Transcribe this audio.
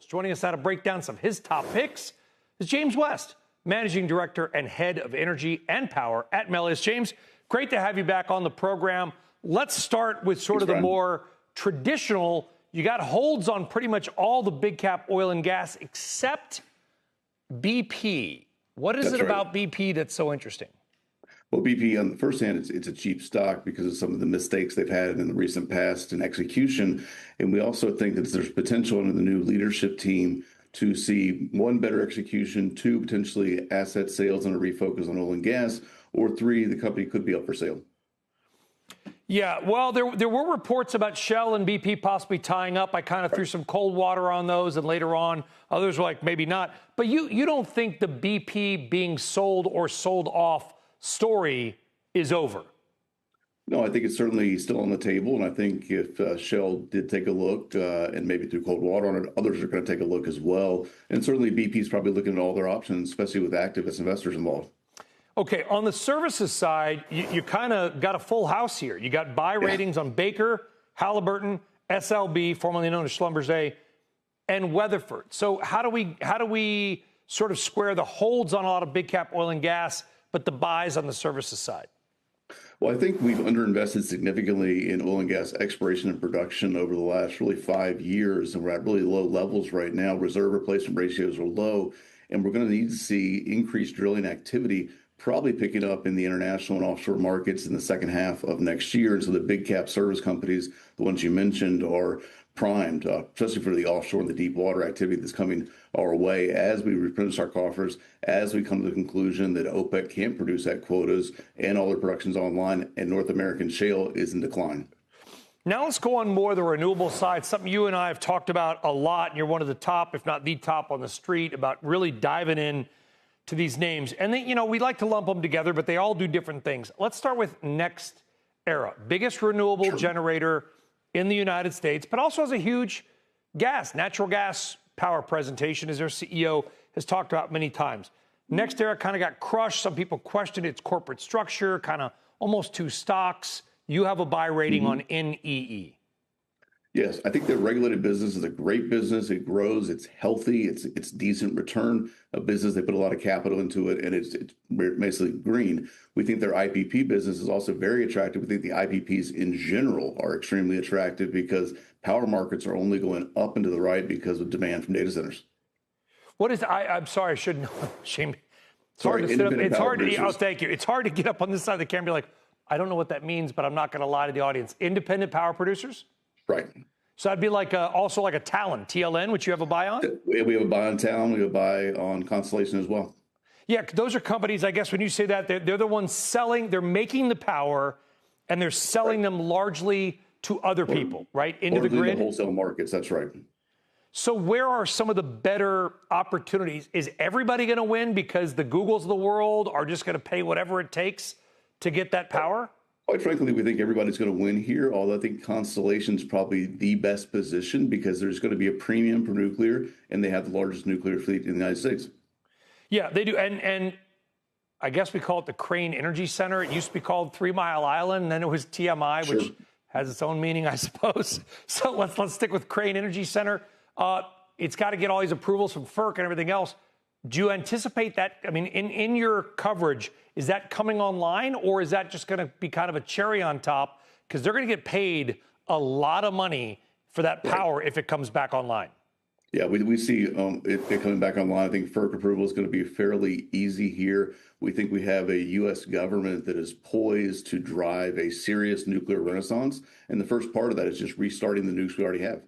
Joining us now to break down some of his top picks is James West, Managing Director and Head of Energy and Power at Melius. James, great to have you back on the program. Let's start with sort of the more traditional. You got holds on pretty much all the big cap oil and gas except BP. What is it about BP that's so interesting? Well, BP, on the first hand, it's a cheap stock because of some of the mistakes they've had in the recent past in execution. And we also think that there's potential under the new leadership team to see, one, better execution, two, potentially asset sales and a refocus on oil and gas, or three, the company could be up for sale. Yeah, well, there were reports about Shell and BP possibly tying up. I kind of threw some cold water on those, and later on, others were like, maybe not. But you don't think the BP being sold or sold off story is over? No, I think it's certainly still on the table. And I think if Shell did take a look and maybe threw cold water on it, others are going to take a look as well. And certainly BP is probably looking at all their options, especially with activist investors involved. Okay, on the services side, you kind of got a full house here. You got buy ratings on Baker, Halliburton, SLB, formerly known as Schlumberger, and Weatherford. So how do we sort of square the holds on a lot of big cap oil and gas, but the buys on the services side? Well, I think we've underinvested significantly in oil and gas exploration and production over the last really 5 years, and we're at really low levels right now. Reserve replacement ratios are low, and we're going to need to see increased drilling activity probably picking up in the international and offshore markets in the second half of next year. And so the big cap service companies, the ones you mentioned, are primed, especially for the offshore and the deep water activity that's coming our way as we replenish our coffers, as we come to the conclusion that OPEC can't produce at quotas and all their production's online and North American shale is in decline. Now let's go on more the renewable side, something you and I have talked about a lot, and you're one of the top, if not the top on the street, about really diving in to these names. And they, we like to lump them together, but they all do different things. Let's start with NextEra, biggest renewable generator in the United States, but also has a huge natural gas power presentation, as their CEO has talked about many times. NextEra kind of got crushed. Some people questioned its corporate structure, kind of almost two stocks. You have a buy rating on NEE. Yes, I think the regulated business is a great business. It grows, it's healthy, it's decent return, a business. They put a lot of capital into it, and it's basically green. We think their IPP business is also very attractive. We think the IPPs in general are extremely attractive because power markets are only going up and to the right because of demand from data centers. What is, I'm sorry, I shouldn't know. Shame. It's hard to sit up. It's hard to, oh, thank you. It's hard to get up on this side of the camera and be like, I don't know what that means, but I'm not going to lie to the audience. Independent power producers? Right. So that'd be like also like a Talon, TLN, which you have a buy on? We have a buy on Talon. We have a buy on Constellation as well. Yeah, those are companies, I guess when you say that, they're the ones selling, they're making the power, and they're selling them largely to other people, right? Into the grid? The wholesale markets, that's right. So where are some of the better opportunities? Is everybody going to win because the Googles of the world are just going to pay whatever it takes to get that power? Quite frankly, we think everybody's going to win here, although I think Constellation's probably the best position because there's going to be a premium for nuclear, and they have the largest nuclear fleet in the United States. Yeah, they do. And I guess we call it the Crane Energy Center. It used to be called 3 Mile Island, and then it was TMI, which has its own meaning, I suppose. So let's stick with Crane Energy Center. It's got to get all these approvals from FERC and everything else. Do you anticipate that? I mean, in your coverage, is that coming online, or is that just going to be kind of a cherry on top? Because they're going to get paid a lot of money for that power if it comes back online. Yeah, we see it coming back online. I think FERC approval is going to be fairly easy here. We think we have a U.S. government that is poised to drive a serious nuclear renaissance. And the first part of that is just restarting the nukes we already have.